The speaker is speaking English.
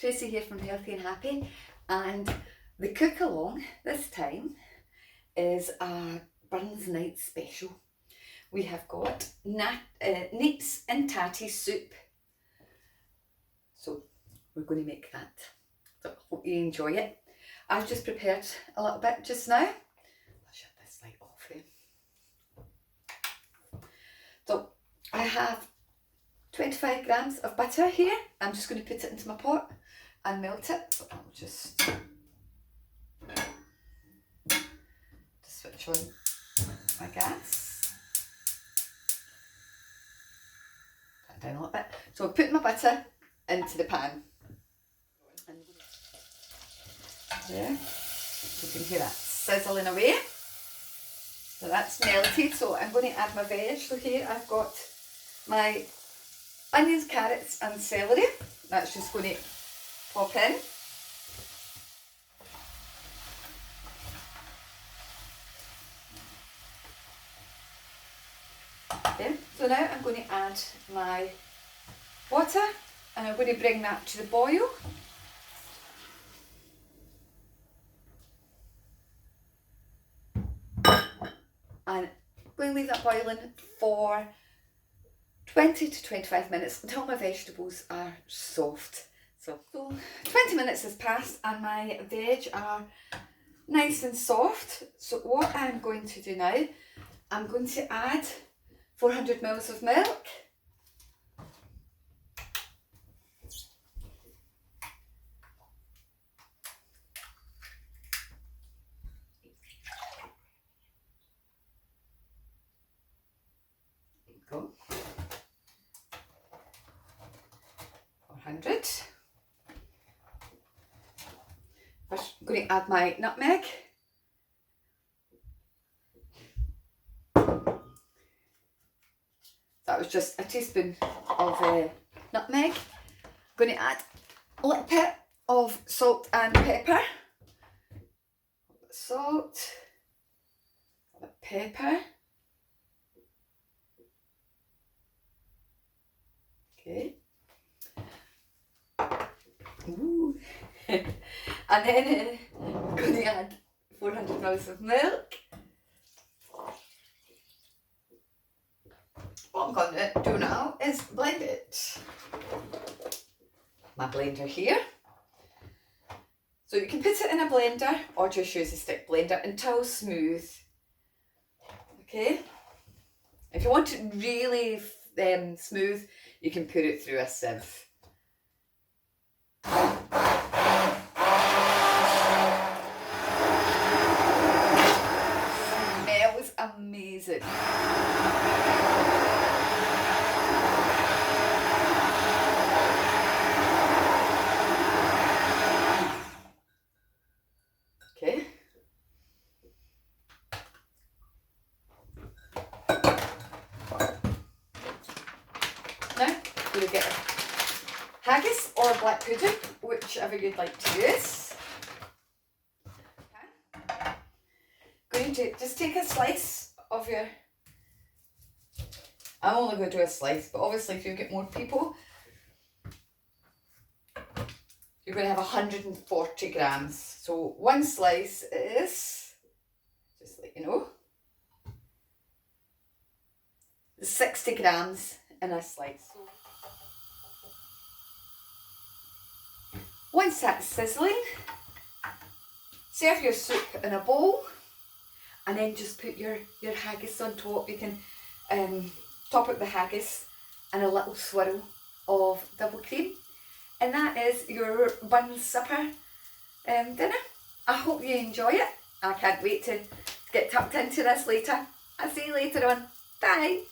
Tracy here from Healthy and Happy, and the cook-along this time is a Burns Night special. We have got Neeps and Tatties soup, so we're going to make that. So I hope you enjoy it. I've just prepared a little bit just now. I'll shut this light off here. So I have 25 grams of butter here. I'm just going to put it into my pot and melt it. So I'll just switch on my gas. Turn it down a little bit. So I'll put my butter into the pan. There. You can hear that sizzling away. So that's melted. So I'm going to add my veg. So here I've got my onions, carrots and celery. That's just going to pop in. Okay, so now I'm going to add my water and I'm going to bring that to the boil. And we'll leave that boiling for 20 to 25 minutes until my vegetables are soft. So 20 minutes has passed and my veg are nice and soft. So what I'm going to do now, I'm going to add 400 ml of milk. There you go. 400. First, I'm going to add my nutmeg. That was just a teaspoon of nutmeg. I'm going to add a little bit of salt and pepper. Salt, a bit of pepper. Okay. Ooh. And then I'm going to add 400 ml of milk. What I'm going to do now is blend it. My blender here. So you can put it in a blender or just use a stick blender until smooth. Okay. If you want it really smooth, you can put it through a sieve. Smells amazing. Okay. Now, I'm going to get haggis or black pudding, whichever you'd like to use. Okay. Going to just take a slice of your, I'm only going to do a slice, but obviously if you get more people, you're going to have 140 grams. So one slice is, just let you know, 60 grams in a slice. Once that's sizzling, serve your soup in a bowl and then just put your haggis on top. You can top up the haggis and a little swirl of double cream. And that is your Burns supper dinner. I hope you enjoy it. I can't wait to get tucked into this later. I'll see you later on. Bye.